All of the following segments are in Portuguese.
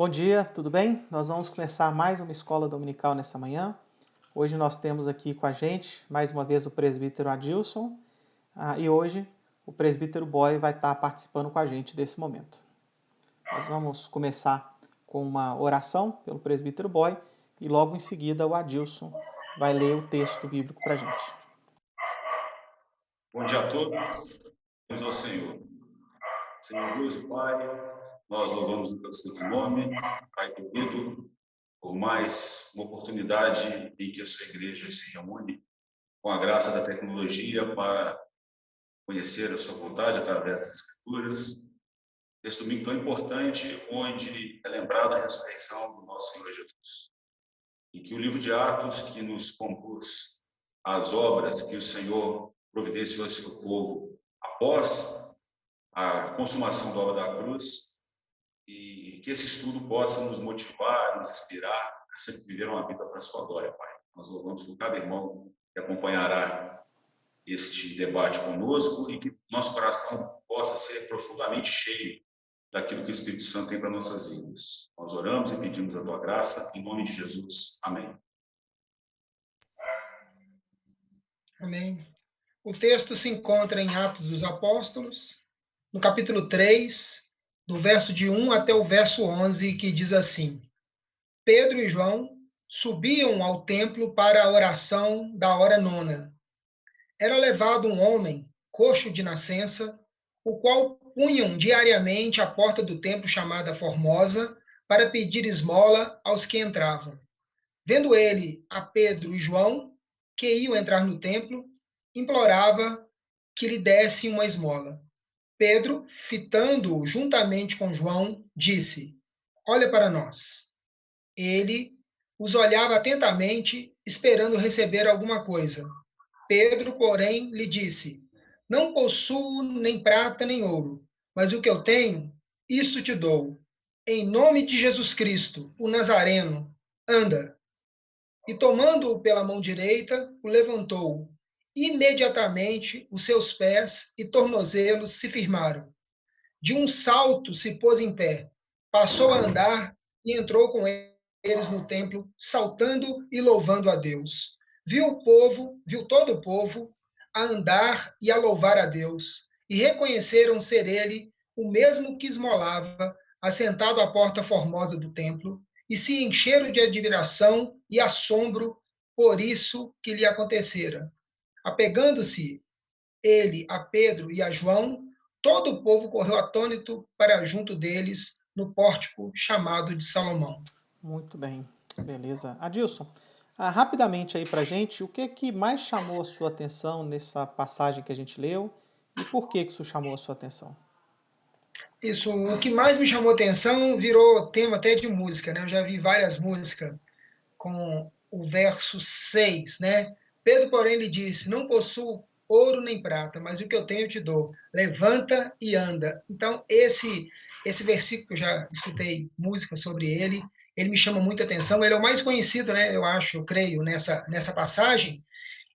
Bom dia, tudo bem? Nós vamos começar mais uma escola dominical nessa manhã. Hoje nós temos aqui com a gente, mais uma vez, o presbítero Adilson, e hoje o presbítero Boy vai estar participando com a gente desse momento. Nós vamos começar com uma oração pelo presbítero Boy e logo em seguida o Adilson vai ler o texto bíblico para a gente. Bom dia a todos, vamos ao Senhor. Senhor Deus e Pai, nós louvamos o teu santo nome, Pai querido, por mais uma oportunidade em que a sua igreja se reúne com a graça da tecnologia para conhecer a sua vontade através das Escrituras. Esse domingo tão importante, onde é lembrada a ressurreição do nosso Senhor Jesus. E que o livro de Atos, que nos compôs as obras que o Senhor providenciou ao seu povo após a consumação da obra da cruz, e que esse estudo possa nos motivar, nos inspirar a sempre viver uma vida para a sua glória, Pai. Nós louvamos por cada irmão que acompanhará este debate conosco e que nosso coração possa ser profundamente cheio daquilo que o Espírito Santo tem para nossas vidas. Nós oramos e pedimos a tua graça, em nome de Jesus. Amém. Amém. O texto se encontra em Atos dos Apóstolos, no capítulo 3, do verso de 1 até o verso 11, que diz assim: Pedro e João subiam ao templo para a oração da hora nona. Era levado um homem, coxo de nascença, o qual punham diariamente à porta do templo chamada Formosa, para pedir esmola aos que entravam. Vendo ele a Pedro e João, que iam entrar no templo, implorava que lhe dessem uma esmola. Pedro, fitando-o juntamente com João, disse: Olha para nós. Ele os olhava atentamente, esperando receber alguma coisa. Pedro, porém, lhe disse: Não possuo nem prata nem ouro, mas o que eu tenho, isto te dou. Em nome de Jesus Cristo, o Nazareno, anda. E tomando-o pela mão direita, o levantou. Imediatamente os seus pés e tornozelos se firmaram. De um salto se pôs em pé, passou a andar e entrou com eles no templo, saltando e louvando a Deus. Viu todo o povo a andar e a louvar a Deus, e reconheceram ser ele o mesmo que esmolava, assentado à porta formosa do templo, e se encheram de admiração e assombro por isso que lhe acontecera. Apegando-se ele a Pedro e a João, todo o povo correu atônito para junto deles, no pórtico chamado de Salomão. Muito bem, beleza. Adilson, rapidamente aí para a gente, o que mais chamou a sua atenção nessa passagem que a gente leu e por que isso chamou a sua atenção? Isso, o que mais me chamou atenção virou tema até de música, né? Eu já vi várias músicas com o verso 6, né? Pedro, porém, lhe disse: Não possuo ouro nem prata, mas o que eu tenho eu te dou. Levanta e anda. Então, esse versículo que eu já escutei música sobre ele me chama muita atenção. Ele é o mais conhecido, né? Eu acho, eu creio, nessa passagem.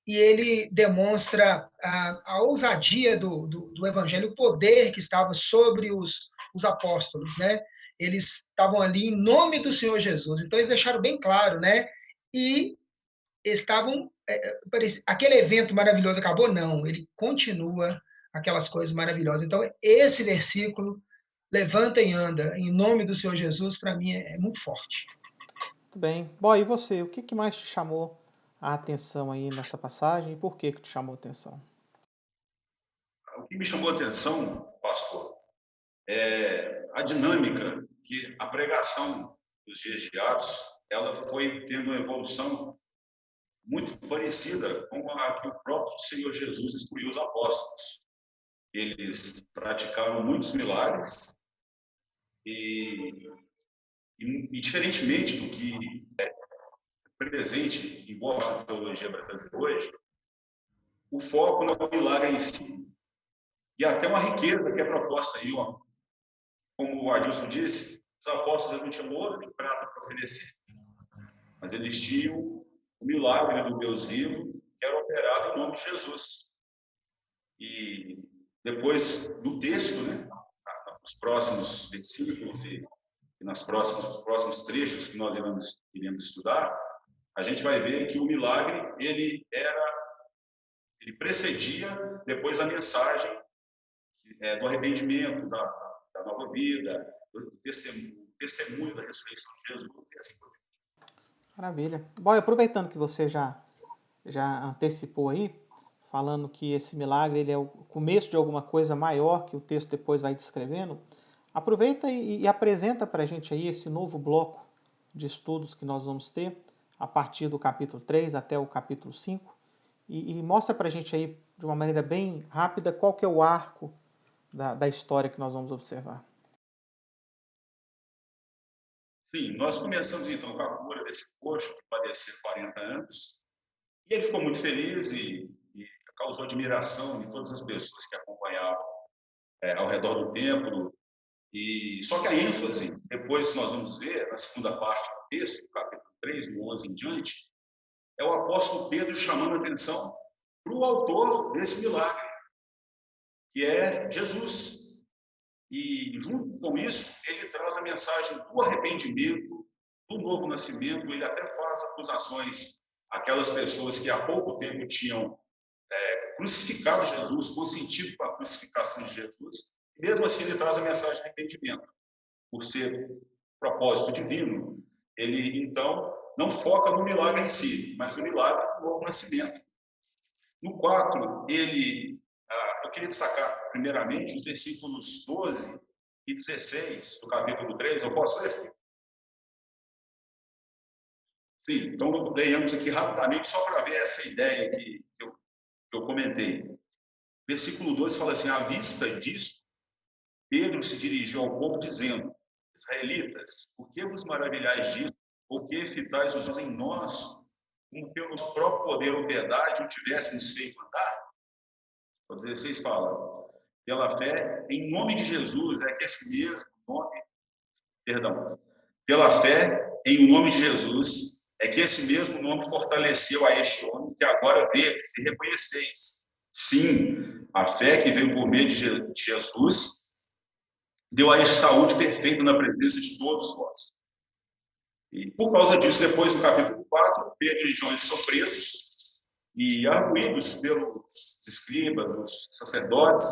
E ele demonstra a ousadia do evangelho, o poder que estava sobre os apóstolos, né? Eles estavam ali em nome do Senhor Jesus. Então, eles deixaram bem claro, né? E estavam. Aquele evento maravilhoso acabou? Não, ele continua aquelas coisas maravilhosas. Então, esse versículo, levanta e anda, em nome do Senhor Jesus, para mim é muito forte. Muito bem. Bom, e você, o que mais te chamou a atenção aí nessa passagem e por que te chamou a atenção? O que me chamou a atenção, pastor, é a dinâmica que a pregação dos dias de Atos, ela foi tendo uma evolução muito parecida com a que o próprio Senhor Jesus instruiu os apóstolos. Eles praticaram muitos milagres e diferentemente do que é presente em boa teologia brasileira hoje, o foco não é o milagre em si, e até uma riqueza que é proposta aí, ó. Como o Adilson disse, os apóstolos não tinham ouro e prata para oferecer, mas eles tinham o milagre do Deus vivo, que era operado em nome de Jesus. E depois, no texto, né, os próximos versículos e nos próximos trechos que nós iremos estudar, a gente vai ver que o milagre ele precedia depois a mensagem do arrependimento, da nova vida, do testemunho da ressurreição de Jesus e assim por diante. Maravilha. Bom, aproveitando que você já antecipou aí, falando que esse milagre ele é o começo de alguma coisa maior que o texto depois vai descrevendo, aproveita e apresenta para a gente aí esse novo bloco de estudos que nós vamos ter a partir do capítulo 3 até o capítulo 5 e mostra para a gente aí de uma maneira bem rápida qual que é o arco da história que nós vamos observar. Sim, nós começamos então com a cura desse coxo que padecia 40 anos e ele ficou muito feliz e causou admiração em todas as pessoas que acompanhavam ao redor do templo. E só que a ênfase, depois nós vamos ver na segunda parte do texto, do capítulo 3, do 11 em diante, é o apóstolo Pedro chamando a atenção para o autor desse milagre, que é Jesus. E junto com isso, ele traz a mensagem do arrependimento, do novo nascimento. Ele até faz acusações àquelas pessoas que há pouco tempo tinham crucificado Jesus, consentido com a crucificação de Jesus. E mesmo assim, ele traz a mensagem de arrependimento. Por ser propósito divino, ele então não foca no milagre em si, mas no milagre do novo nascimento. No 4, eu queria destacar primeiramente os versículos 12 e 16 do capítulo 3. Eu posso ler? Sim, então leiamos aqui rapidamente só para ver essa ideia que eu comentei. Versículo 12 fala assim: à vista disso, Pedro se dirigiu ao povo dizendo: israelitas, por que vos maravilhais disso? Por que fitais os olhos em nós, como pelo nosso próprio poder ou piedade o tivéssemos feito andar? O 16 fala: pela fé em nome de Jesus, é que esse mesmo nome, pela fé em nome de Jesus, é que esse mesmo nome fortaleceu a este homem que agora vê, se reconheceis. Sim, a fé que veio por meio de Jesus deu a ele saúde perfeita na presença de todos vós. E por causa disso, depois do capítulo 4, Pedro e João eles são presos e arguídos pelos escribas, os sacerdotes,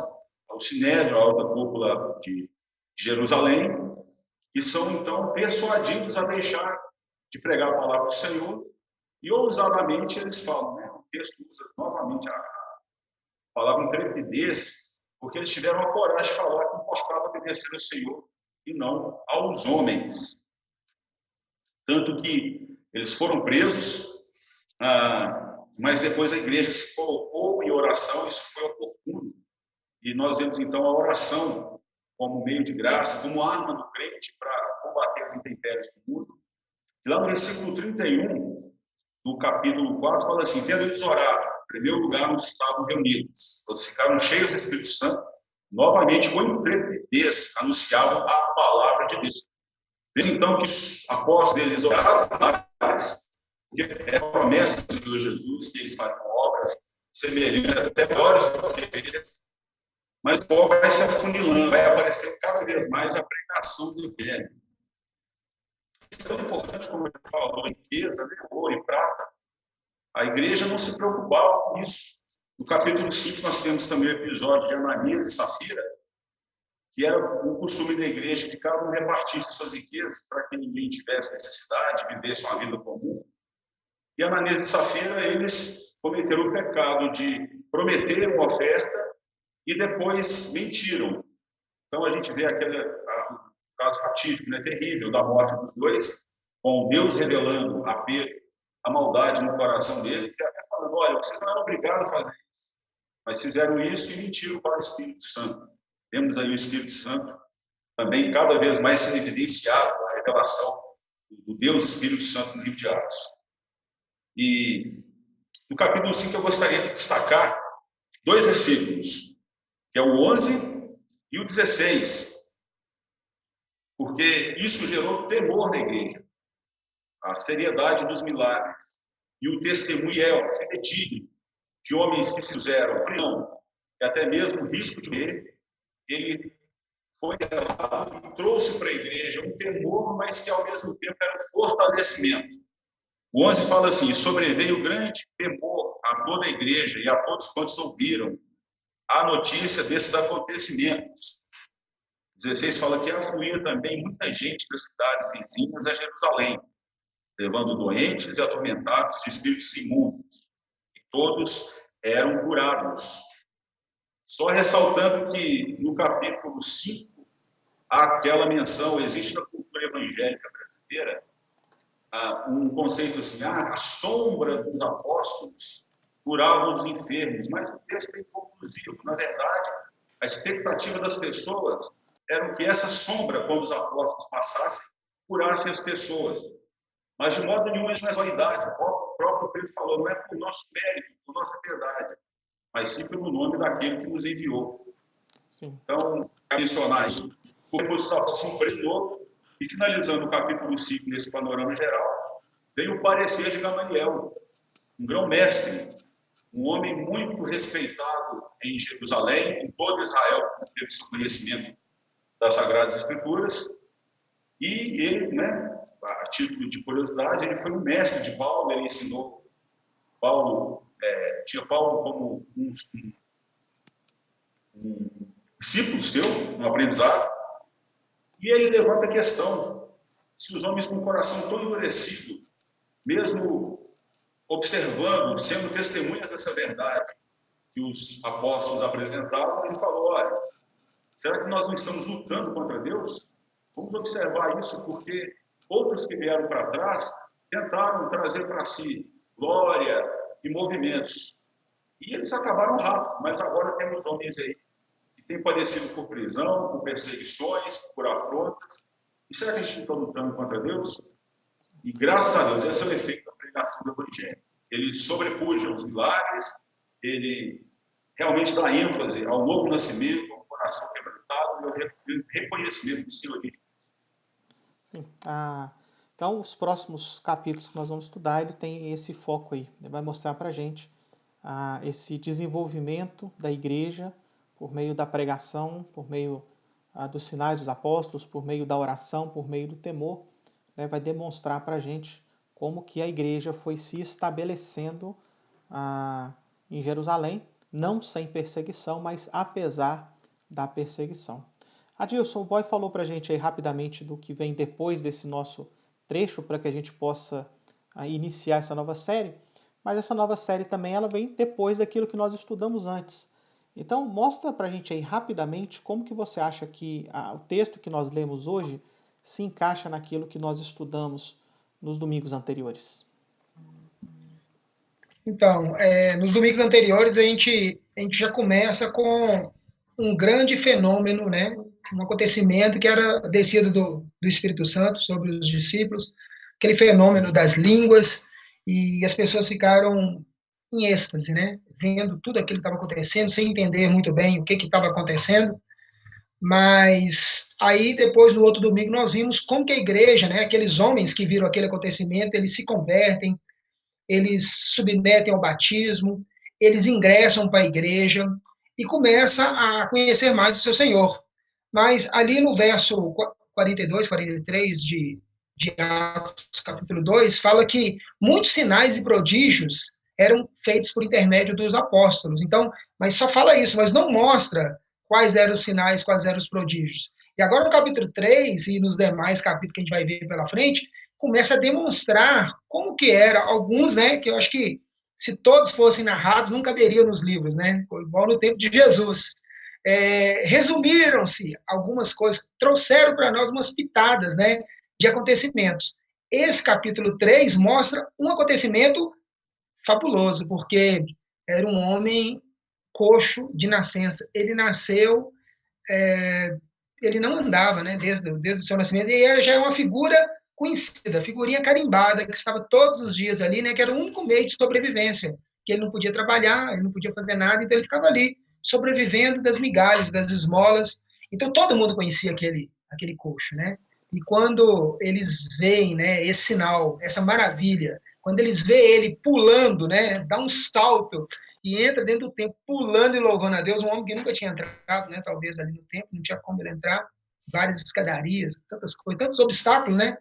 ao sinédrio, a alta cúpula de Jerusalém, e são então persuadidos a deixar de pregar a palavra do Senhor e ousadamente eles falam, né? O texto usa novamente a palavra intrepidez, porque eles tiveram a coragem de falar que importava obedecer ao Senhor e não aos homens. Tanto que eles foram presos, mas depois a igreja se colocou em oração, isso foi oportuno. E nós vemos então a oração como meio de graça, como arma do crente para combater as intempéries do mundo. E lá no versículo 31, do capítulo 4, fala assim: tendo eles orado, em primeiro lugar, onde estavam reunidos, todos ficaram cheios do Espírito Santo, novamente com intrepidez anunciavam a palavra de Deus. Vemos então que os apóstolos deles oravam mais, porque é a promessa do Senhor Jesus, que eles fariam obras semelhantes, até maiores do que eles, mas o povo vai se afunilando, vai aparecendo cada vez mais a pregação do Evangelho. Isso é tão importante, como ele falou, riqueza, né? Ouro e prata. A igreja não se preocupava com isso. No capítulo 5, nós temos também o episódio de Ananias e Safira, que era o costume da igreja que cada um repartisse suas riquezas para que ninguém tivesse necessidade, vivesse uma vida comum. E Ananias e Safira, eles cometeram o pecado de prometer uma oferta e depois mentiram. Então a gente vê aquele caso fatídico, né, terrível, da morte dos dois, com Deus revelando a Pedro a maldade no coração deles, e até falando: olha, vocês não eram obrigados a fazer isso, mas fizeram isso e mentiram para o Espírito Santo. Temos aí o Espírito Santo também cada vez mais sendo evidenciado a revelação do Deus Espírito Santo no livro de Atos. E no capítulo 5 eu gostaria de destacar 2 versículos, que é o 11 e o 16, porque isso gerou temor na igreja, a seriedade dos milagres e o testemunho fidedigno de homens que se fizeram prisão e até mesmo risco de morrer. Ele foi revelado e trouxe para a igreja um temor, mas que ao mesmo tempo era um fortalecimento. O 11 fala assim: sobreveio grande temor a toda a igreja e a todos quantos ouviram a notícia desses acontecimentos. 16 fala que afluía também muita gente das cidades vizinhas a Jerusalém, levando doentes e atormentados de espíritos imundos. E todos eram curados. Só ressaltando que no capítulo 5, há aquela menção, existe na cultura evangélica brasileira um conceito assim, a sombra dos apóstolos curava os enfermos, mas o texto é inconclusivo. Na verdade, a expectativa das pessoas era que essa sombra, quando os apóstolos passassem, curasse as pessoas. Mas, de modo nenhum, isso não é vaidade. O próprio Pedro falou, não é por nosso mérito, por nossa piedade, mas sim pelo nome daquele que nos enviou. Sim. Então, quero mencionar isso, porque o salmo se impressionou, e finalizando o capítulo 5, nesse panorama geral, veio o parecer de Gamaliel, um grão-mestre, um homem muito respeitado em Jerusalém, em todo Israel, que teve seu conhecimento das Sagradas Escrituras, e ele, a título de curiosidade, ele foi um mestre de Paulo, ele ensinou Paulo, tinha Paulo como um discípulo seu, um aprendizado, e ele levanta a questão, se os homens com o coração tão endurecido, mesmo observando, sendo testemunhas dessa verdade que os apóstolos apresentavam, ele falou, olha, será que nós não estamos lutando contra Deus? Vamos observar isso, porque outros que vieram para trás tentaram trazer para si glória e movimentos. E eles acabaram rápido, mas agora temos homens aí que têm padecido por prisão, por perseguições, por afrontas. E será que a gente está lutando contra Deus? E graças a Deus, esse é o efeito da pregação do Evangelho. Ele sobrepuja os milagres, ele realmente dá ênfase ao novo nascimento, ao coração quebrantado e ao reconhecimento do senhorio. Sim. Então, os próximos capítulos que nós vamos estudar, ele tem esse foco aí. Ele vai mostrar para a gente esse desenvolvimento da igreja por meio da pregação, por meio dos sinais dos apóstolos, por meio da oração, por meio do temor, né? Vai demonstrar para a gente como que a igreja foi se estabelecendo em Jerusalém, não sem perseguição, mas apesar da perseguição. Adilson, o Boy falou para a gente aí rapidamente do que vem depois desse nosso trecho, para que a gente possa iniciar essa nova série, mas essa nova série também ela vem depois daquilo que nós estudamos antes. Então, mostra para a gente aí rapidamente como que você acha que o texto que nós lemos hoje se encaixa naquilo que nós estudamos nos domingos anteriores. Então, nos domingos anteriores a gente já começa com um grande fenômeno, né? Um acontecimento que era a descida do Espírito Santo sobre os discípulos, aquele fenômeno das línguas, e as pessoas ficaram em êxtase, né? Vendo tudo aquilo que estava acontecendo, sem entender muito bem o que estava acontecendo. Mas aí, depois, no outro domingo, nós vimos como que a igreja, né? Aqueles homens que viram aquele acontecimento, eles se convertem, eles submetem ao batismo, eles ingressam para a igreja e começam a conhecer mais o seu Senhor. Mas ali no verso 42, 43 de Atos, capítulo 2, fala que muitos sinais e prodígios eram feitos por intermédio dos apóstolos. Então, mas só fala isso, mas não mostra quais eram os sinais, quais eram os prodígios. E agora no capítulo 3 e nos demais capítulos que a gente vai ver pela frente, começa a demonstrar como que era alguns, né, que eu acho que se todos fossem narrados, não caberiam nos livros, né, igual no tempo de Jesus. Resumiram-se algumas coisas, trouxeram para nós umas pitadas, né, de acontecimentos. Esse capítulo 3 mostra um acontecimento fabuloso, porque era um homem coxo de nascença. Ele nasceu, ele não andava, né, desde o seu nascimento, e ele já é uma figura conhecida, figurinha carimbada, que estava todos os dias ali, né, que era o único meio de sobrevivência, que ele não podia trabalhar, ele não podia fazer nada, então ele ficava ali, sobrevivendo das migalhas, das esmolas. Então todo mundo conhecia aquele coxo, né? E quando eles veem, né, esse sinal, essa maravilha, quando eles veem ele pulando, né, dá um salto e entra dentro do templo, pulando e louvando a Deus, um homem que nunca tinha entrado, né, talvez ali no templo, não tinha como ele entrar, várias escadarias, tantas coisas, tantos obstáculos, né?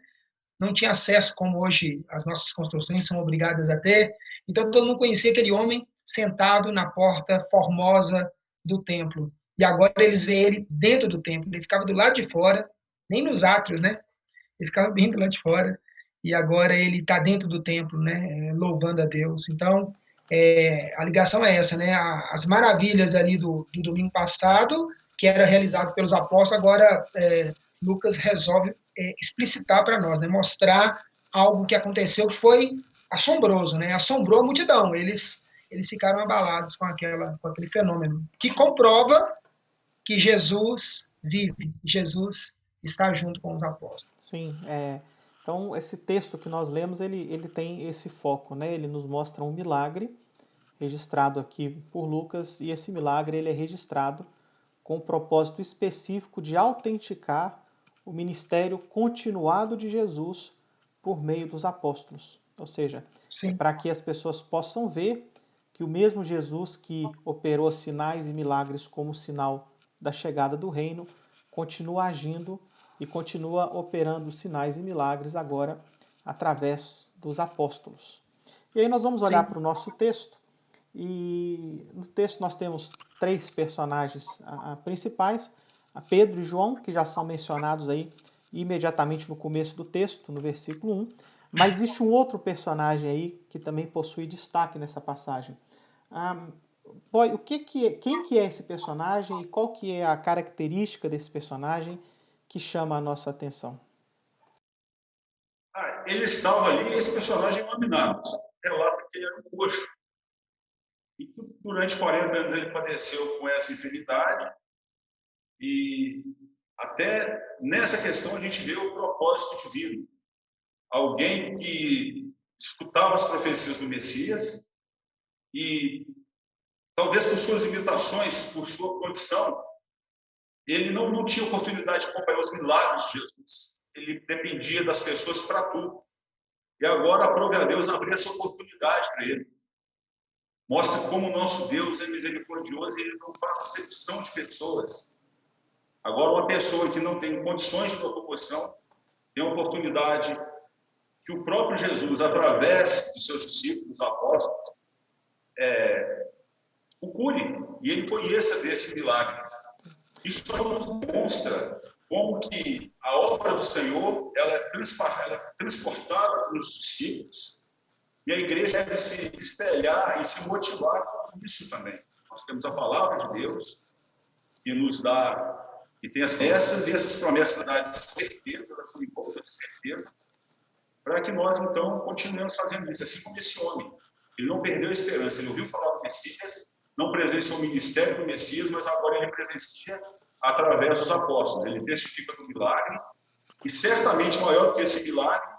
Não tinha acesso como hoje as nossas construções são obrigadas a ter. Então todo mundo conhecia aquele homem sentado na porta formosa do templo. E agora eles veem ele dentro do templo. Ele ficava do lado de fora, nem nos átrios, né? Ele ficava bem do lado de fora. E agora ele está dentro do templo, né? Louvando a Deus. Então a ligação é essa, né? As maravilhas ali do domingo passado, que era realizado pelos apóstolos, agora Lucas resolve explicitar para nós, né? Mostrar algo que aconteceu que foi assombroso, né? Assombrou a multidão. Eles ficaram abalados com aquele fenômeno, que comprova que Jesus vive, Jesus está junto com os apóstolos. Sim, então esse texto que nós lemos, ele tem esse foco, né? Ele nos mostra um milagre registrado aqui por Lucas, e esse milagre ele é registrado com o propósito específico de autenticar o ministério continuado de Jesus por meio dos apóstolos. Ou seja, é para que as pessoas possam ver que o mesmo Jesus que operou sinais e milagres como sinal da chegada do reino, continua agindo e continua operando sinais e milagres agora através dos apóstolos. E aí nós vamos olhar para o nosso texto, e no texto nós temos 3 personagens principais, a Pedro e João, que já são mencionados aí imediatamente no começo do texto, no versículo 1, mas existe um outro personagem aí que também possui destaque nessa passagem. Boy, quem que é esse personagem e qual que é a característica desse personagem que chama a nossa atenção? Ele estava ali e esse personagem nominado. Relata que ele era um coxo. E que durante 40 anos ele padeceu com essa enfermidade. E até nessa questão a gente vê o propósito divino. Alguém que escutava as profecias do Messias e talvez por suas limitações, por sua condição, ele não tinha oportunidade de acompanhar os milagres de Jesus. Ele dependia das pessoas para tudo. E agora aprove a Deus abrir essa oportunidade para ele. Mostra como o nosso Deus é misericordioso e ele não faz acepção de pessoas. Agora, uma pessoa que não tem condições de locomoção tem a oportunidade que o próprio Jesus, através de seus discípulos, apóstolos, o cure e ele conheça desse milagre. Isso nos demonstra como que a obra do Senhor ela é transportada pelos discípulos e a igreja deve se espelhar e se motivar com isso também. Nós temos a palavra de Deus que nos dá, que tem as promessas, e essas promessas dão de certeza, elas são envoltas de certeza, para que nós, então, continuemos fazendo isso. Assim como esse homem, ele não perdeu a esperança, ele ouviu falar do Messias, não presenciou o ministério do Messias, mas agora ele presencia através dos apóstolos. Ele testifica do milagre, e certamente maior do que esse milagre,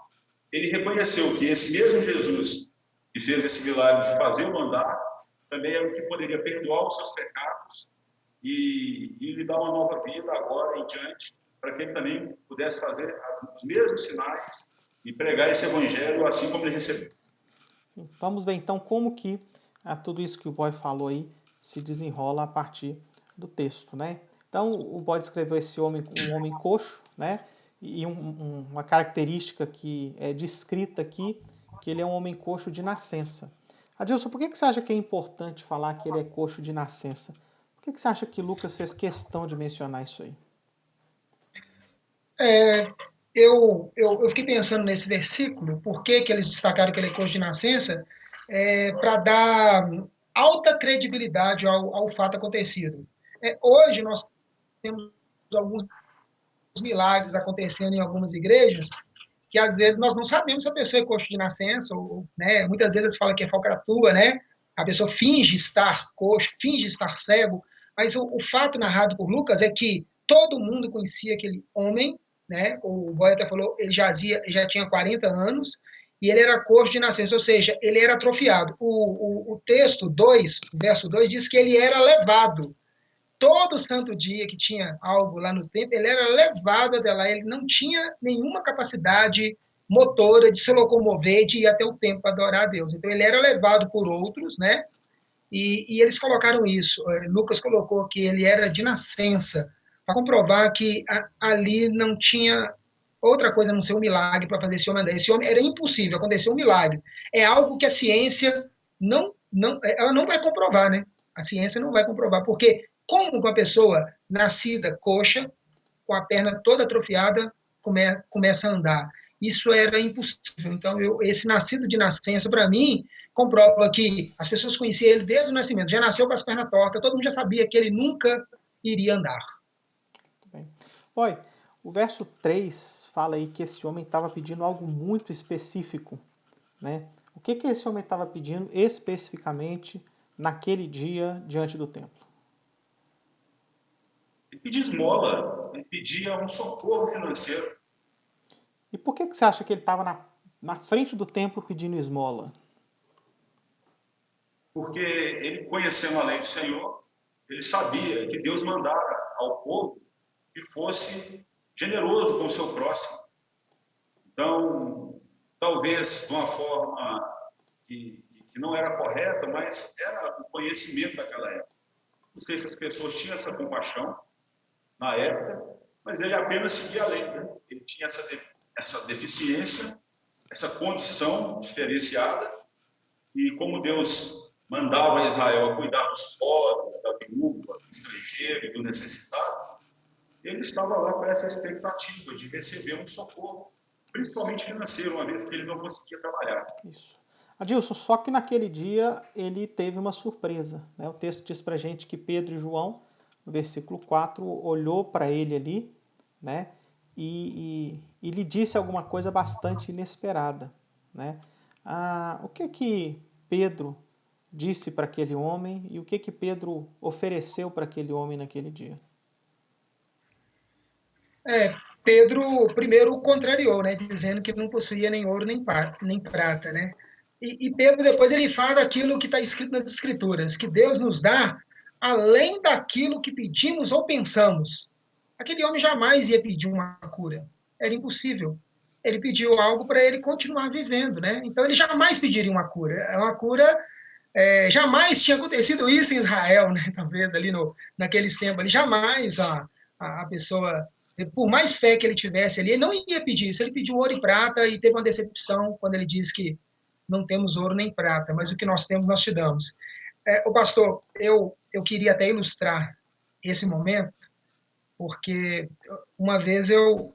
ele reconheceu que esse mesmo Jesus que fez esse milagre de fazer o mandar, também é o que poderia perdoar os seus pecados e lhe dar uma nova vida agora em diante, para que ele também pudesse fazer os mesmos sinais e pregar esse evangelho assim como ele recebeu. Vamos ver então como que tudo isso que o Boy falou aí se desenrola a partir do texto, né? Então o Boy descreveu esse homem, um homem coxo, né? E uma característica que é descrita aqui, que ele é um homem coxo de nascença. Adilson, por que você acha que é importante falar que ele é coxo de nascença? Por que você acha que Lucas fez questão de mencionar isso aí? Eu fiquei pensando nesse versículo, por que eles destacaram que ele é coxo de nascença, para dar alta credibilidade ao fato acontecido. Hoje nós temos alguns milagres acontecendo em algumas igrejas, que às vezes nós não sabemos se a pessoa é coxo de nascença, ou, né, muitas vezes eles falam que é falcatrua, né? A pessoa finge estar coxo, finge estar cego, mas o fato narrado por Lucas é que todo mundo conhecia aquele homem, né? O Boy até falou, ele já tinha 40 anos, e ele era coxo de nascença, ou seja, ele era atrofiado. O texto 2, verso 2, diz que ele era levado. Todo santo dia que tinha algo lá no templo, ele era levado até lá, ele não tinha nenhuma capacidade motora de se locomover, de ir até o templo para adorar a Deus. Então ele era levado por outros, né? E eles colocaram isso. Lucas colocou que ele era de nascença, para comprovar que ali não tinha outra coisa a não ser um milagre para fazer esse homem andar. Esse homem era impossível acontecer um milagre. É algo que a ciência ela não vai comprovar, né? A ciência não vai comprovar, porque como uma pessoa nascida coxa, com a perna toda atrofiada, começa a andar? Isso era impossível. Então, esse nascido de nascença, para mim, comprova que as pessoas conheciam ele desde o nascimento. Já nasceu com as pernas tortas, todo mundo já sabia que ele nunca iria andar. Muito bem. Oi, o verso 3 fala aí que esse homem estava pedindo algo muito específico, né? O que esse homem estava pedindo especificamente naquele dia diante do templo? Ele pedia esmola, ele pedia um socorro financeiro. E por que você acha que ele estava na frente do templo pedindo esmola? Porque ele, conhecendo a lei do Senhor, ele sabia que Deus mandava ao povo que fosse generoso com o seu próximo. Então, talvez de uma forma que não era correta, mas era o conhecimento daquela época. Não sei se as pessoas tinham essa compaixão na época, mas ele apenas seguia a lei. Né? Ele tinha essa deficiência, essa condição diferenciada, e como Deus mandava a Israel a cuidar dos pobres, da viúva, do estrangeiro e do necessitado, ele estava lá com essa expectativa de receber um socorro, principalmente financeiro, uma vez que ele não conseguia trabalhar. Isso. Adilson, só que naquele dia ele teve uma surpresa, né? O texto diz pra gente que Pedro e João, no versículo 4, olhou para ele ali, né? E lhe disse alguma coisa bastante inesperada, né? O que Pedro disse para aquele homem e o que Pedro ofereceu para aquele homem naquele dia? Pedro primeiro contrariou, né, dizendo que não possuía nem ouro nem prata, né? E Pedro depois ele faz aquilo que está escrito nas Escrituras, que Deus nos dá além daquilo que pedimos ou pensamos. Aquele homem jamais ia pedir uma cura, era impossível. Ele pediu algo para ele continuar vivendo, né? Então ele jamais pediria uma cura. É uma cura jamais tinha acontecido isso em Israel, né? Talvez ali naqueles tempos, ali jamais a pessoa, por mais fé que ele tivesse ali, ele não ia pedir isso. Ele pediu ouro e prata e teve uma decepção quando ele disse que não temos ouro nem prata, mas o que nós temos nós te damos. O pastor, eu queria até ilustrar esse momento, porque uma vez eu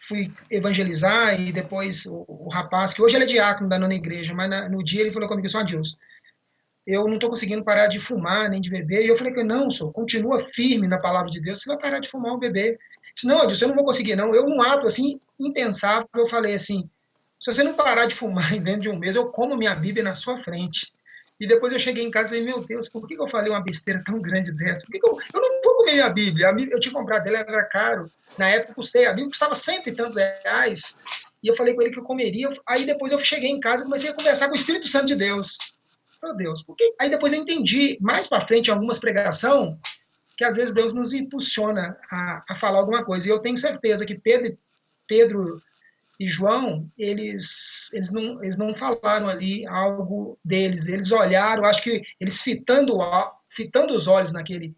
fui evangelizar e depois o rapaz, que hoje ele é diácono da nona igreja, mas no dia ele falou comigo, só Adilson, eu não estou conseguindo parar de fumar nem de beber. E eu falei, não, senhor, continua firme na palavra de Deus, você vai parar de fumar ou beber. Eu disse, não, Adilson, eu não vou conseguir, não. Eu, num ato assim, impensável, eu falei assim, se você não parar de fumar em dentro de um mês, eu como minha Bíblia na sua frente. E depois eu cheguei em casa e falei, meu Deus, por que eu falei uma besteira tão grande dessa? Por que eu não vou comer minha Bíblia? Eu tinha comprado dela, era caro. Na época a Bíblia custava R$100 e tantos. E eu falei com ele que eu comeria. Aí depois eu cheguei em casa e comecei a conversar com o Espírito Santo de Deus. Meu Deus, porque aí depois eu entendi mais para frente em algumas pregação que às vezes Deus nos impulsiona a falar alguma coisa. E eu tenho certeza que Pedro e João, eles não falaram ali algo deles. Eles olharam, acho que eles fitando os olhos naquele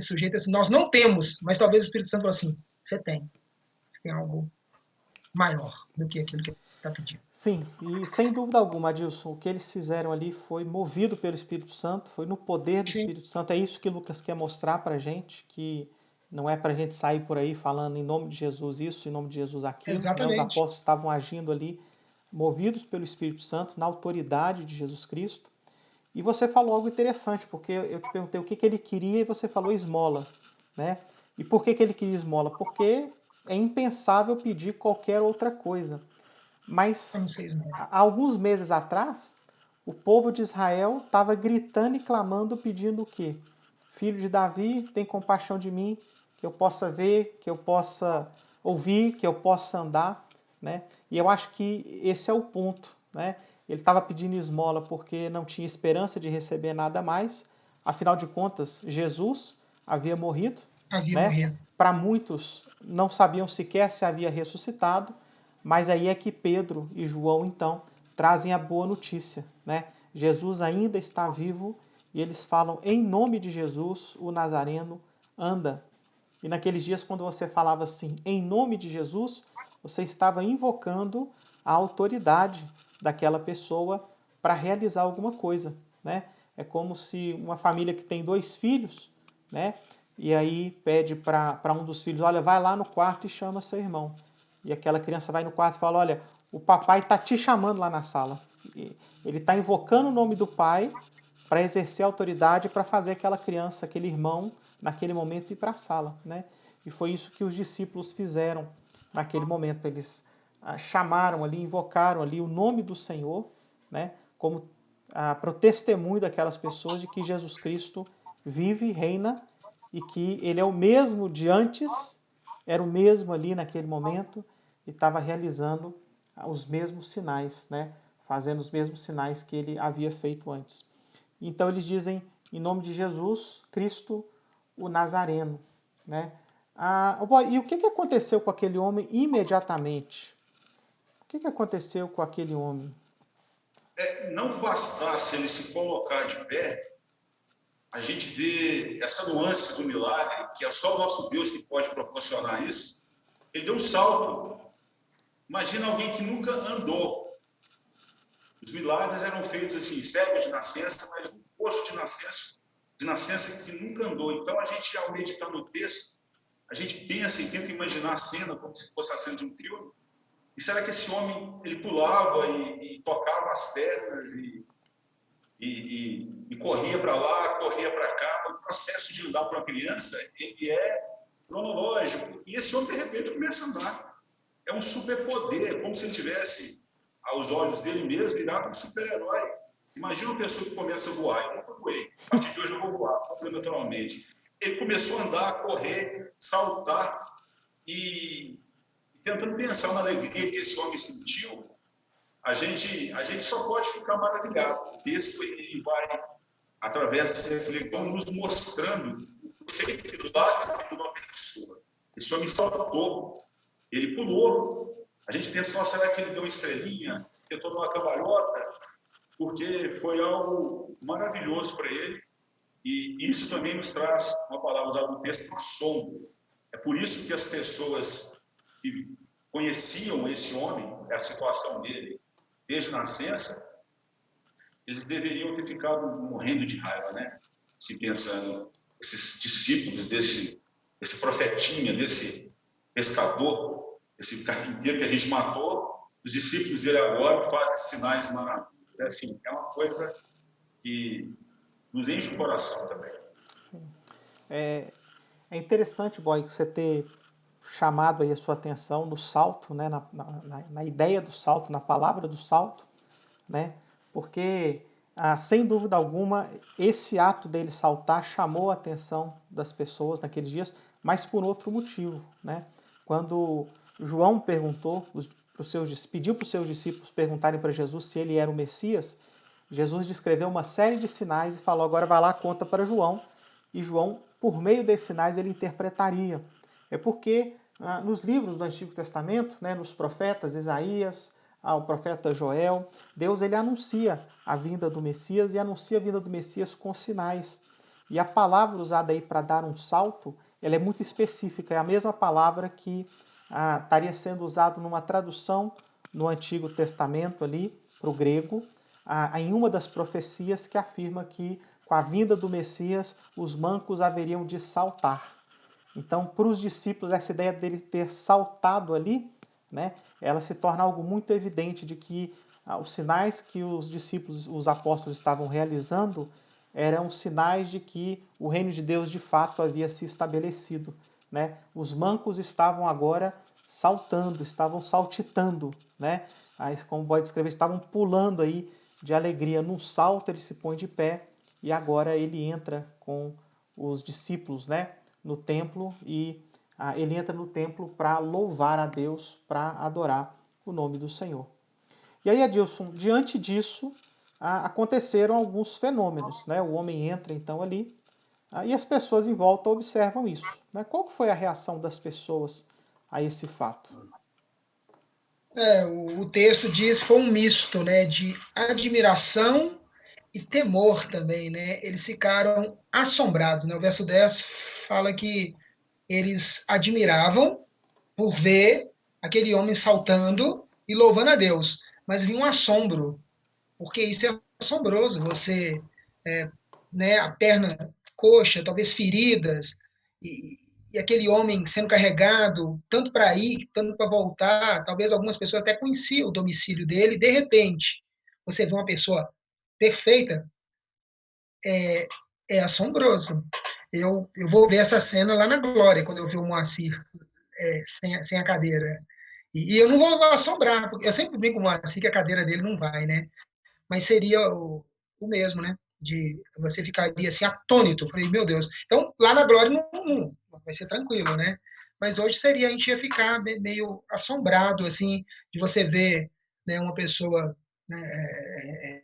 sujeito, assim, nós não temos, mas talvez o Espírito Santo falou assim, você tem algo maior do que aquilo que está pedindo. Sim, e sem dúvida alguma, Adilson, o que eles fizeram ali foi movido pelo Espírito Santo, foi no poder do Sim. Espírito Santo. É isso que Lucas quer mostrar para a gente, que não é para a gente sair por aí falando em nome de Jesus isso, em nome de Jesus aquilo. Né? Os Exatamente. apóstolos estavam agindo ali, movidos pelo Espírito Santo, na autoridade de Jesus Cristo. E você falou algo interessante, porque eu te perguntei o que ele queria e você falou esmola. Né? E por que ele queria esmola? Porque é impensável pedir qualquer outra coisa. Mas há alguns meses atrás, o povo de Israel estava gritando e clamando, pedindo o quê? Filho de Davi, tem compaixão de mim, que eu possa ver, que eu possa ouvir, que eu possa andar. Né? E eu acho que esse é o ponto. Né? Ele estava pedindo esmola porque não tinha esperança de receber nada mais. Afinal de contas, Jesus havia morrido. Né? Para muitos, não sabiam sequer se havia ressuscitado. Mas aí é que Pedro e João, então, trazem a boa notícia. Né? Jesus ainda está vivo e eles falam, em nome de Jesus, o Nazareno anda. E naqueles dias, quando você falava assim, em nome de Jesus, você estava invocando a autoridade daquela pessoa para realizar alguma coisa, né? É como se uma família que tem 2 filhos, né? E aí pede para um dos filhos, olha, vai lá no quarto e chama seu irmão. E aquela criança vai no quarto e fala, olha, o papai está te chamando lá na sala. Ele está invocando o nome do pai para exercer autoridade para fazer aquela criança, aquele irmão, naquele momento ir para a sala, né? E foi isso que os discípulos fizeram naquele momento. Eles chamaram ali, invocaram ali o nome do Senhor, né? Como para o testemunho daquelas pessoas de que Jesus Cristo vive, reina e que Ele é o mesmo de antes, era o mesmo ali naquele momento e estava realizando os mesmos sinais, né? Fazendo os mesmos sinais que Ele havia feito antes. Então eles dizem, em nome de Jesus, Cristo, o Nazareno, né? E o que aconteceu com aquele homem imediatamente? O que aconteceu com aquele homem? Não bastasse ele se colocar de pé, a gente vê essa nuance do milagre, que é só o nosso Deus que pode proporcionar isso. Ele deu um salto. Imagina alguém que nunca andou. Os milagres eram feitos assim, cegos de nascença, mas um coxo de nascença que nunca andou. Então a gente, ao meditar no texto, a gente pensa e tenta imaginar a cena como se fosse a cena de um filme. E será que esse homem, ele pulava e tocava as pernas e corria para lá, corria para cá? O processo de andar para uma criança, ele é cronológico. E esse homem, de repente, começa a andar. É um superpoder, como se ele tivesse, aos olhos dele mesmo, virado um super-herói. Imagina uma pessoa que começa a voar. Eu nunca voei. A partir de hoje eu vou voar, sobrenaturalmente. Ele começou a andar, a correr, saltar e tentando pensar na alegria que esse homem sentiu, a gente só pode ficar maravilhado. O texto ele vai, através dessa reflexão, nos mostrando o feito milagre de uma pessoa. Esse homem saltou, ele pulou. A gente pensa, nossa, será que ele deu uma estrelinha, tentou dar uma cambalhota? Porque foi algo maravilhoso para ele. E isso também nos traz, uma palavra usada no texto, um assombro. É por isso que as pessoas que conheciam esse homem, a situação dele, desde nascença, eles deveriam ter ficado morrendo de raiva, né? Se pensando, esses discípulos desse profetinha, desse pescador, esse carpinteiro que a gente matou, os discípulos dele agora fazem sinais maravilhosos. É assim, é uma coisa que nos enche o coração também. Sim. É interessante, Boy, que você ter chamado aí a sua atenção no salto, né, na ideia do salto, na palavra do salto, né, porque, sem dúvida alguma, esse ato dele saltar chamou a atenção das pessoas naqueles dias, mas por outro motivo, né? Quando João pediu para os seus discípulos perguntarem para Jesus se ele era o Messias, Jesus descreveu uma série de sinais e falou, agora vai lá, conta para João, e João, por meio desses sinais, ele interpretaria. É porque nos livros do Antigo Testamento, né, nos profetas Isaías, o profeta Joel, Deus ele anuncia a vinda do Messias e anuncia a vinda do Messias com sinais. E a palavra usada aí para dar um salto, ela é muito específica, é a mesma palavra que estaria sendo usada numa tradução no Antigo Testamento ali, para o grego, em uma das profecias que afirma que com a vinda do Messias, os mancos haveriam de saltar. Então, para os discípulos, essa ideia dele ter saltado ali, né, ela se torna algo muito evidente de que os sinais que os discípulos, os apóstolos estavam realizando, eram sinais de que o reino de Deus de fato havia se estabelecido, né? Os mancos estavam agora saltando, estavam saltitando, né? Aí, como pode escrever, estavam pulando aí de alegria. Num salto ele se põe de pé e agora ele entra com os discípulos, né, no templo e ele entra no templo para louvar a Deus, para adorar o nome do Senhor. E aí, Adilson, diante disso, aconteceram alguns fenômenos, né? O homem entra então ali e as pessoas em volta observam isso, né? Qual foi a reação das pessoas a esse fato? O texto diz que foi um misto, né, de admiração e temor também, né? Eles ficaram assombrados, né? O verso 10 fala que eles admiravam por ver aquele homem saltando e louvando a Deus, mas vinha um assombro, porque isso é assombroso, você, é, né, a perna coxa, talvez feridas, e aquele homem sendo carregado, tanto para ir, tanto para voltar, talvez algumas pessoas até conheciam o domicílio dele, e de repente, você vê uma pessoa perfeita, é, é assombroso. Eu vou ver essa cena lá na Glória, quando eu ver o Moacir sem a cadeira. E eu não vou assombrar, porque eu sempre brinco com o Moacir que a cadeira dele não vai, né? Mas seria o mesmo, né? De você ficaria assim atônito. Falei, meu Deus. Então, lá na Glória não vai ser tranquilo, né? Mas hoje seria a gente ia ficar meio assombrado assim de você ver, né, uma pessoa, né,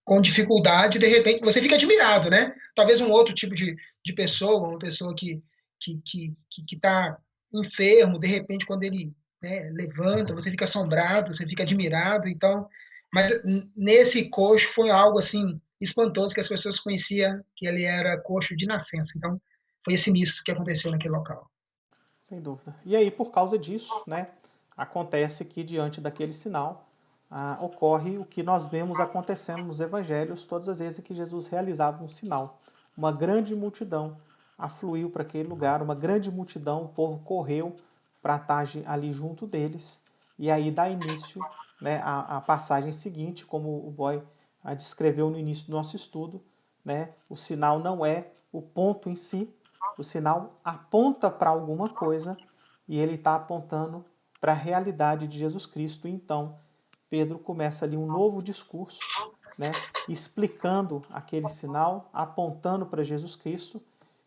com dificuldade, de repente você fica admirado, né? Talvez um outro tipo de pessoa, uma pessoa que está enfermo, de repente quando ele, né, levanta, você fica assombrado, você fica admirado. Então, mas nesse coxo foi algo assim espantoso, que as pessoas conheciam que ele era coxo de nascença. Então, foi esse misto que aconteceu naquele local. Sem dúvida. E aí, por causa disso, né, acontece que diante daquele sinal ocorre o que nós vemos acontecendo nos evangelhos todas as vezes que Jesus realizava um sinal. Uma grande multidão afluiu para aquele lugar, uma grande multidão, o povo correu para estar ali junto deles, e aí dá início, né, a passagem seguinte, como o Boy descreveu no início do nosso estudo, né, o sinal não é o ponto em si, o sinal aponta para alguma coisa e ele está apontando para a realidade de Jesus Cristo. Então, Pedro começa ali um novo discurso, né, explicando aquele sinal, apontando para Jesus Cristo.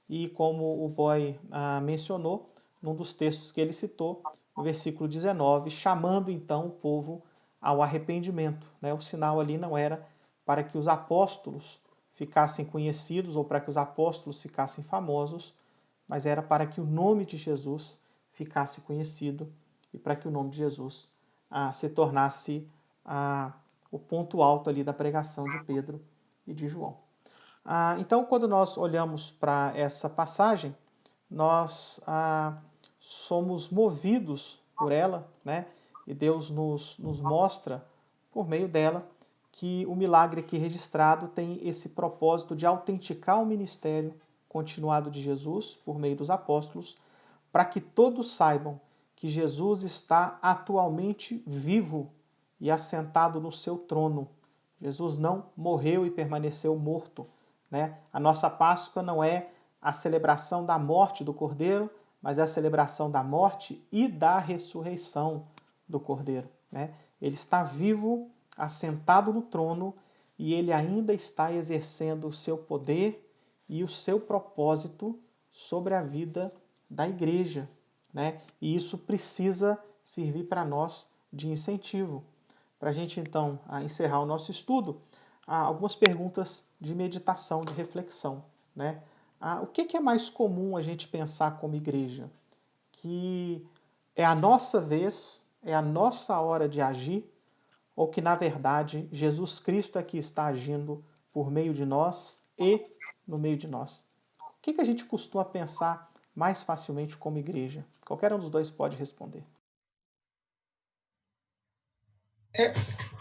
E como o Boy mencionou, num dos textos que ele citou, no versículo 19, chamando então o povo ao arrependimento. Né? O sinal ali não era para que os apóstolos ficassem conhecidos ou para que os apóstolos ficassem famosos, mas era para que o nome de Jesus ficasse conhecido e para que o nome de Jesus se tornasse o ponto alto ali da pregação de Pedro e de João. Então, quando nós olhamos para essa passagem, nós somos movidos por ela, né? E Deus nos mostra, por meio dela, que o milagre aqui registrado tem esse propósito de autenticar o ministério continuado de Jesus, por meio dos apóstolos, para que todos saibam que Jesus está atualmente vivo e assentado no seu trono. Jesus não morreu e permaneceu morto. Né? A nossa Páscoa não é a celebração da morte do Cordeiro, mas é a celebração da morte e da ressurreição do Cordeiro. Né? Ele está vivo, assentado no trono, e ele ainda está exercendo o seu poder e o seu propósito sobre a vida da igreja. Né? E isso precisa servir para nós de incentivo. Para a gente, então, encerrar o nosso estudo, algumas perguntas de meditação, de reflexão. Né? O que é mais comum a gente pensar como igreja? Que é a nossa vez, é a nossa hora de agir, ou que, na verdade, Jesus Cristo é que está agindo por meio de nós e no meio de nós? O que a gente costuma pensar mais facilmente como igreja? Qualquer um dos dois pode responder.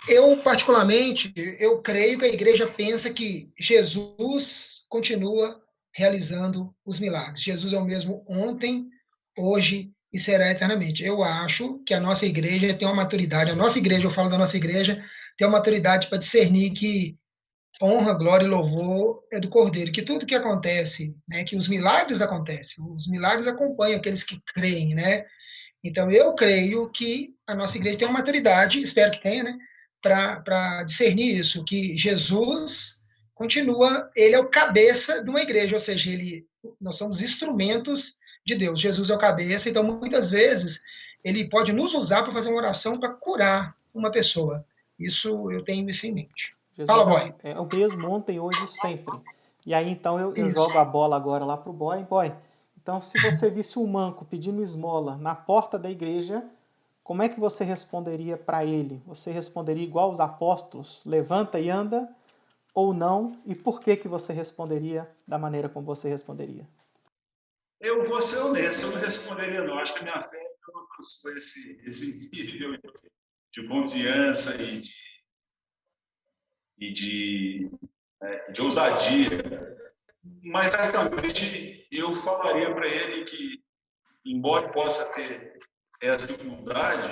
Eu, particularmente, eu creio que a igreja pensa que Jesus continua realizando os milagres. Jesus é o mesmo ontem, hoje e será eternamente. Eu acho que a nossa igreja tem uma maturidade, a nossa igreja, eu falo da nossa igreja, tem uma maturidade para discernir que honra, glória e louvor é do Cordeiro, que tudo que acontece, né, que os milagres acontecem, os milagres acompanham aqueles que creem, né? Então, eu creio que a nossa igreja tem uma maturidade, espero que tenha, né, para discernir isso, que Jesus continua, ele é o cabeça de uma igreja, ou seja, nós somos instrumentos de Deus. Jesus é o cabeça, então muitas vezes ele pode nos usar para fazer uma oração para curar uma pessoa. Isso eu tenho isso em mente. Fala, Jesus boy. é o mesmo ontem, hoje e sempre. E aí então eu Isso. jogo a bola agora lá para o boy. Boy, então se você visse um manco pedindo esmola na porta da igreja, como é que você responderia para ele? Você responderia igual os apóstolos? Levanta e anda? ou não, e por que que você responderia da maneira como você responderia? Eu vou ser honesto, eu não responderia não. Acho que a minha fé não alcançou esse nível de confiança e de ousadia. Mas certamente eu falaria para ele que, embora possa ter essa dificuldade,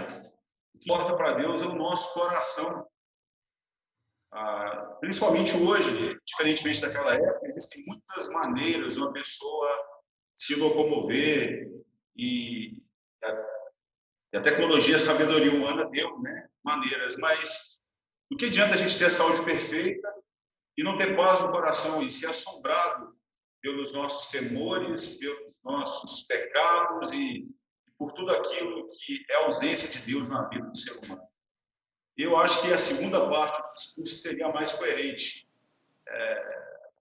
o que importa para Deus é o nosso coração. Principalmente hoje, diferentemente daquela época, existem muitas maneiras de uma pessoa se locomover e a tecnologia, a sabedoria humana deu, né, maneiras, mas do que adianta a gente ter a saúde perfeita e não ter paz no coração e ser assombrado pelos nossos temores, pelos nossos pecados e por tudo aquilo que é a ausência de Deus na vida do ser humano. Eu acho que a segunda parte do discurso seria mais coerente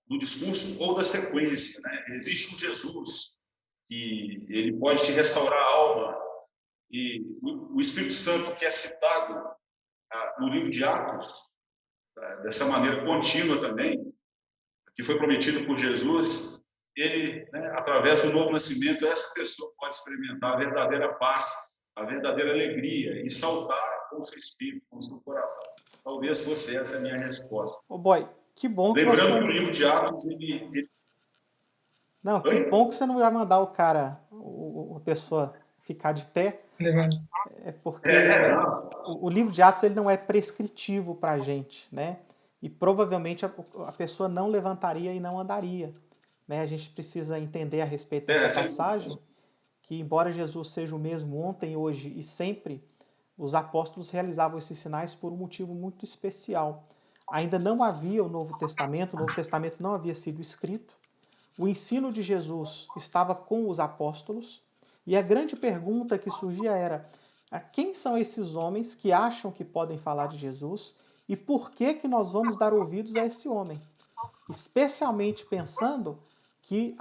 do discurso ou da sequência, né? Existe um Jesus que ele pode te restaurar a alma e o Espírito Santo que é citado no livro de Atos, dessa maneira contínua também, que foi prometido por Jesus, ele, né, através do novo nascimento, essa pessoa pode experimentar a verdadeira paz, a verdadeira alegria e saltar com o seu espírito, com o seu coração. Talvez fosse essa a minha resposta. Ô boy, que bom que Lembrando você... que o livro de Atos, Não, que bom que você não vai mandar o cara, a pessoa ficar de pé, é porque o livro de Atos ele não é prescritivo para a gente, né? E provavelmente a pessoa não levantaria e não andaria, né? A gente precisa entender a respeito dessa passagem que, embora Jesus seja o mesmo ontem, hoje e sempre, os apóstolos realizavam esses sinais por um motivo muito especial. Ainda não havia o Novo Testamento não havia sido escrito, o ensino de Jesus estava com os apóstolos, e a grande pergunta que surgia era: quem são esses homens que acham que podem falar de Jesus e por que que nós vamos dar ouvidos a esse homem? Especialmente pensando que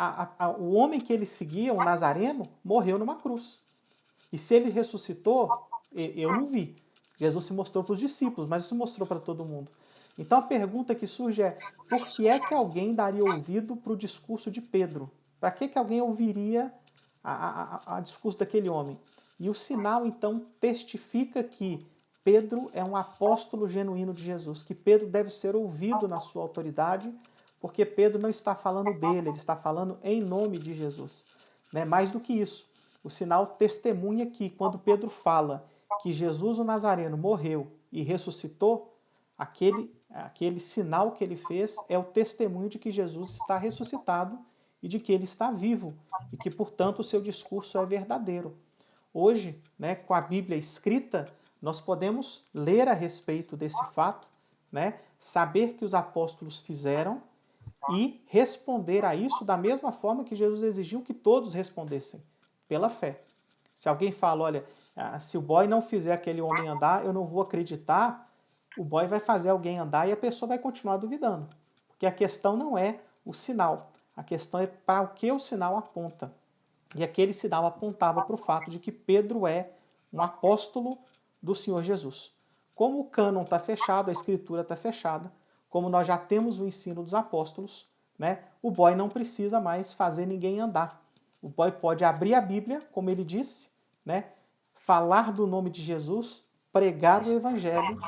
o homem que eles seguiam, o Nazareno, morreu numa cruz. E se ele ressuscitou, eu não vi. Jesus se mostrou para os discípulos, mas se mostrou para todo mundo. Então a pergunta que surge é: por que é que alguém daria ouvido para o discurso de Pedro? Para que alguém ouviria a discurso daquele homem? E o sinal, então, testifica que Pedro é um apóstolo genuíno de Jesus, que Pedro deve ser ouvido na sua autoridade, porque Pedro não está falando dele, ele está falando em nome de Jesus. Né? Mais do que isso, o sinal testemunha que, quando Pedro fala que Jesus o Nazareno morreu e ressuscitou, aquele sinal que ele fez é o testemunho de que Jesus está ressuscitado e de que ele está vivo e que, portanto, o seu discurso é verdadeiro. Hoje, né, com a Bíblia escrita, nós podemos ler a respeito desse fato, né, saber que os apóstolos fizeram e responder a isso da mesma forma que Jesus exigiu que todos respondessem, pela fé. Se alguém fala, olha, se o boy não fizer aquele homem andar, eu não vou acreditar, o boy vai fazer alguém andar e a pessoa vai continuar duvidando. Porque a questão não é o sinal, a questão é para o que o sinal aponta. E aquele sinal apontava para o fato de que Pedro é um apóstolo do Senhor Jesus. Como o cânon está fechado, a escritura está fechada, como nós já temos o ensino dos apóstolos, né, o boy não precisa mais fazer ninguém andar. O boy pode abrir a Bíblia, como ele disse, né, falar do nome de Jesus, pregar o Evangelho,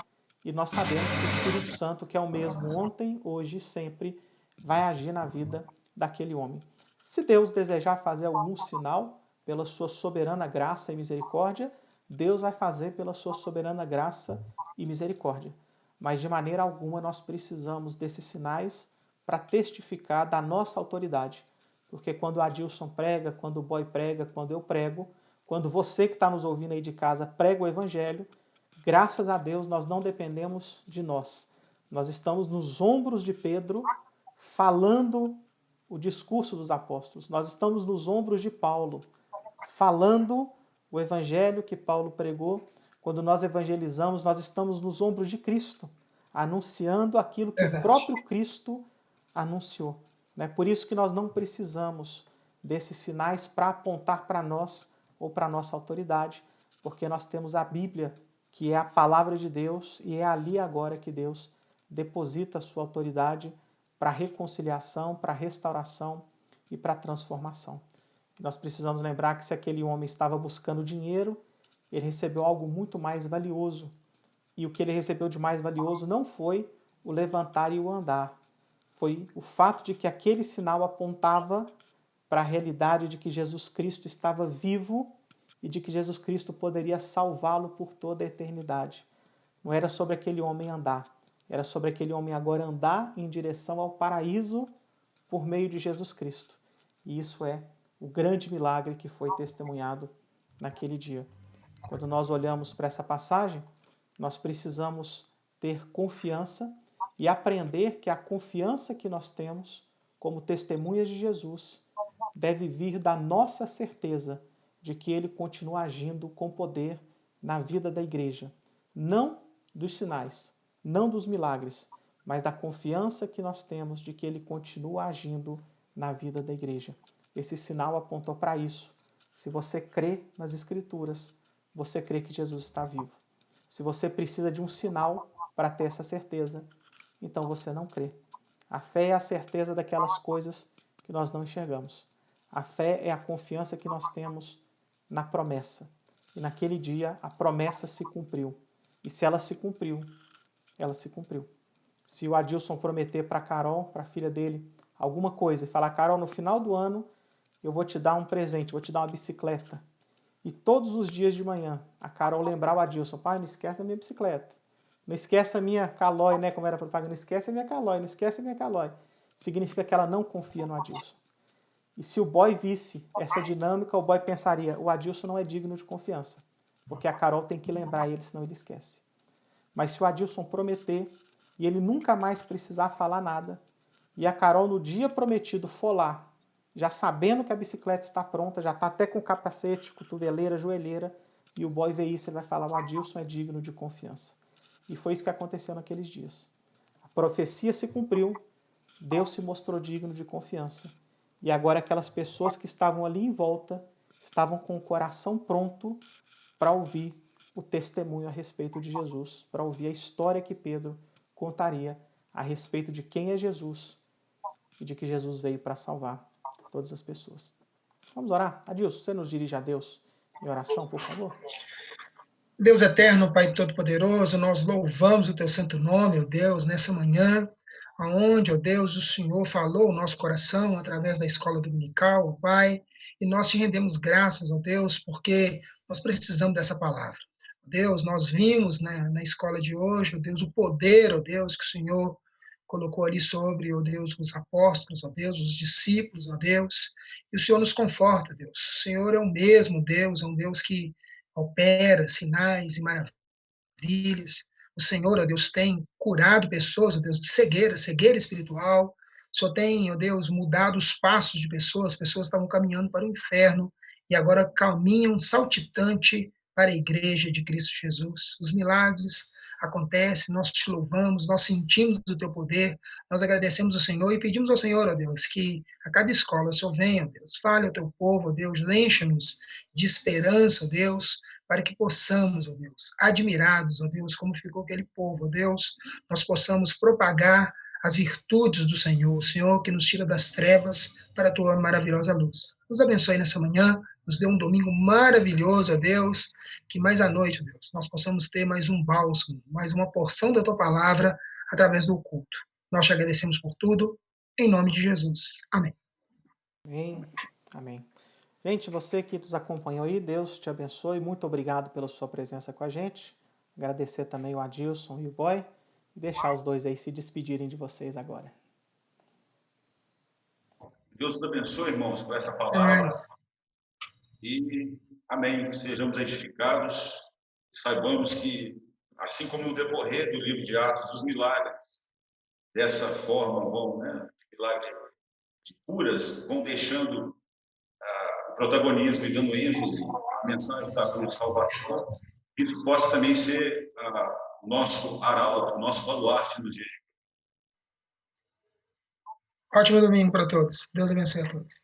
e nós sabemos que o Espírito Santo, que é o mesmo ontem, hoje e sempre, vai agir na vida daquele homem. Se Deus desejar fazer algum sinal pela sua soberana graça e misericórdia, Deus vai fazer pela sua soberana graça e misericórdia. Mas de maneira alguma nós precisamos desses sinais para testificar da nossa autoridade. Porque quando o Adilson prega, quando o boy prega, quando eu prego, quando você que está nos ouvindo aí de casa prega o Evangelho, graças a Deus nós não dependemos de nós. Nós estamos nos ombros de Pedro, falando o discurso dos apóstolos. Nós estamos nos ombros de Paulo, falando o evangelho que Paulo pregou. Quando nós evangelizamos, nós estamos nos ombros de Cristo, anunciando aquilo que o próprio Cristo anunciou. É por isso que nós não precisamos desses sinais para apontar para nós ou para a nossa autoridade, porque nós temos a Bíblia, que é a palavra de Deus, e é ali agora que Deus deposita a sua autoridade para reconciliação, para restauração e para transformação. Nós precisamos lembrar que se aquele homem estava buscando dinheiro, ele recebeu algo muito mais valioso. E o que ele recebeu de mais valioso não foi o levantar e o andar. Foi o fato de que aquele sinal apontava para a realidade de que Jesus Cristo estava vivo e de que Jesus Cristo poderia salvá-lo por toda a eternidade. Não era sobre aquele homem andar, era sobre aquele homem agora andar em direção ao paraíso por meio de Jesus Cristo. E isso é o grande milagre que foi testemunhado naquele dia. Quando nós olhamos para essa passagem, nós precisamos ter confiança e aprender que a confiança que nós temos como testemunhas de Jesus deve vir da nossa certeza de que Ele continua agindo com poder na vida da igreja. Não dos sinais, não dos milagres, mas da confiança que nós temos de que Ele continua agindo na vida da igreja. Esse sinal apontou para isso. Se você crê nas Escrituras, você crê que Jesus está vivo. Se você precisa de um sinal para ter essa certeza, então você não crê. A fé é a certeza daquelas coisas que nós não enxergamos. A fé é a confiança que nós temos na promessa. E naquele dia a promessa se cumpriu. E se ela se cumpriu, ela se cumpriu. Se o Adilson prometer para a Carol, para a filha dele, alguma coisa, e falar: Carol, no final do ano eu vou te dar um presente, vou te dar uma bicicleta. E todos os dias de manhã, a Carol lembrar o Adilson: pai, não esquece da minha bicicleta. Não esquece a minha Caloi, né? Como era a propaganda, não esquece a minha Caloi, não esquece a minha Caloi. Significa que ela não confia no Adilson. E se o boy visse essa dinâmica, o boy pensaria: o Adilson não é digno de confiança, porque a Carol tem que lembrar ele, senão ele esquece. Mas se o Adilson prometer e ele nunca mais precisar falar nada, e a Carol no dia prometido for lá, já sabendo que a bicicleta está pronta, já está até com capacete, cotoveleira, joelheira, e o boy vê isso, ele vai falar: o Adilson é digno de confiança. E foi isso que aconteceu naqueles dias. A profecia se cumpriu, Deus se mostrou digno de confiança. E agora aquelas pessoas que estavam ali em volta estavam com o coração pronto para ouvir o testemunho a respeito de Jesus, para ouvir a história que Pedro contaria a respeito de quem é Jesus e de que Jesus veio para salvar todas as pessoas. Vamos orar? Adilson, você nos dirige a Deus em oração, por favor? Deus eterno, Pai Todo-Poderoso, nós louvamos o Teu santo nome, ó Deus, nessa manhã, aonde, ó Deus, o Senhor falou o nosso coração através da escola dominical, ó Pai, e nós te rendemos graças, ó Deus, porque nós precisamos dessa palavra. Deus, nós vimos, né, na escola de hoje, ó Deus, o poder, ó Deus, que o Senhor colocou ali sobre, ó Deus, os apóstolos, ó Deus, os discípulos, ó Deus, e o Senhor nos conforta, Deus. O Senhor é o mesmo Deus, é um Deus que opera sinais e maravilhas. O Senhor, ó Deus, tem curado pessoas, ó Deus, de cegueira, cegueira espiritual. O Senhor tem, ó Deus, mudado os passos de pessoas, pessoas estavam caminhando para o inferno e agora caminham saltitante para a igreja de Cristo Jesus. Os milagres acontecem, nós te louvamos, nós sentimos o teu poder, nós agradecemos ao Senhor e pedimos ao Senhor, ó Deus, que a cada escola o Senhor venha, ó Deus, fale ao teu povo, ó Deus, encha-nos de esperança, ó Deus, para que possamos, ó Deus, admirados, ó Deus, como ficou aquele povo, ó Deus, nós possamos propagar as virtudes do Senhor, o Senhor que nos tira das trevas para a tua maravilhosa luz. Nos abençoe nessa manhã, nos dê um domingo maravilhoso, ó Deus, que mais à noite, ó Deus, nós possamos ter mais um bálsamo, mais uma porção da tua palavra através do culto. Nós te agradecemos por tudo, em nome de Jesus. Amém. Amém. Amém. Gente, você que nos acompanhou aí, Deus te abençoe. Muito obrigado pela sua presença com a gente. Agradecer também o Adilson e o Boy. E deixar os dois aí se despedirem de vocês agora. Deus os abençoe, irmãos, por essa palavra. E amém. Sejamos edificados. Saibamos que, assim como no decorrer do livro de Atos, os milagres dessa forma vão, né, milagres de curas, vão deixando o protagonismo e dando ênfase à mensagem da cruz de salvação, que isso possa também ser o nosso arauto, o nosso baluarte no dia de hoje. Ótimo domingo para todos. Deus abençoe a todos.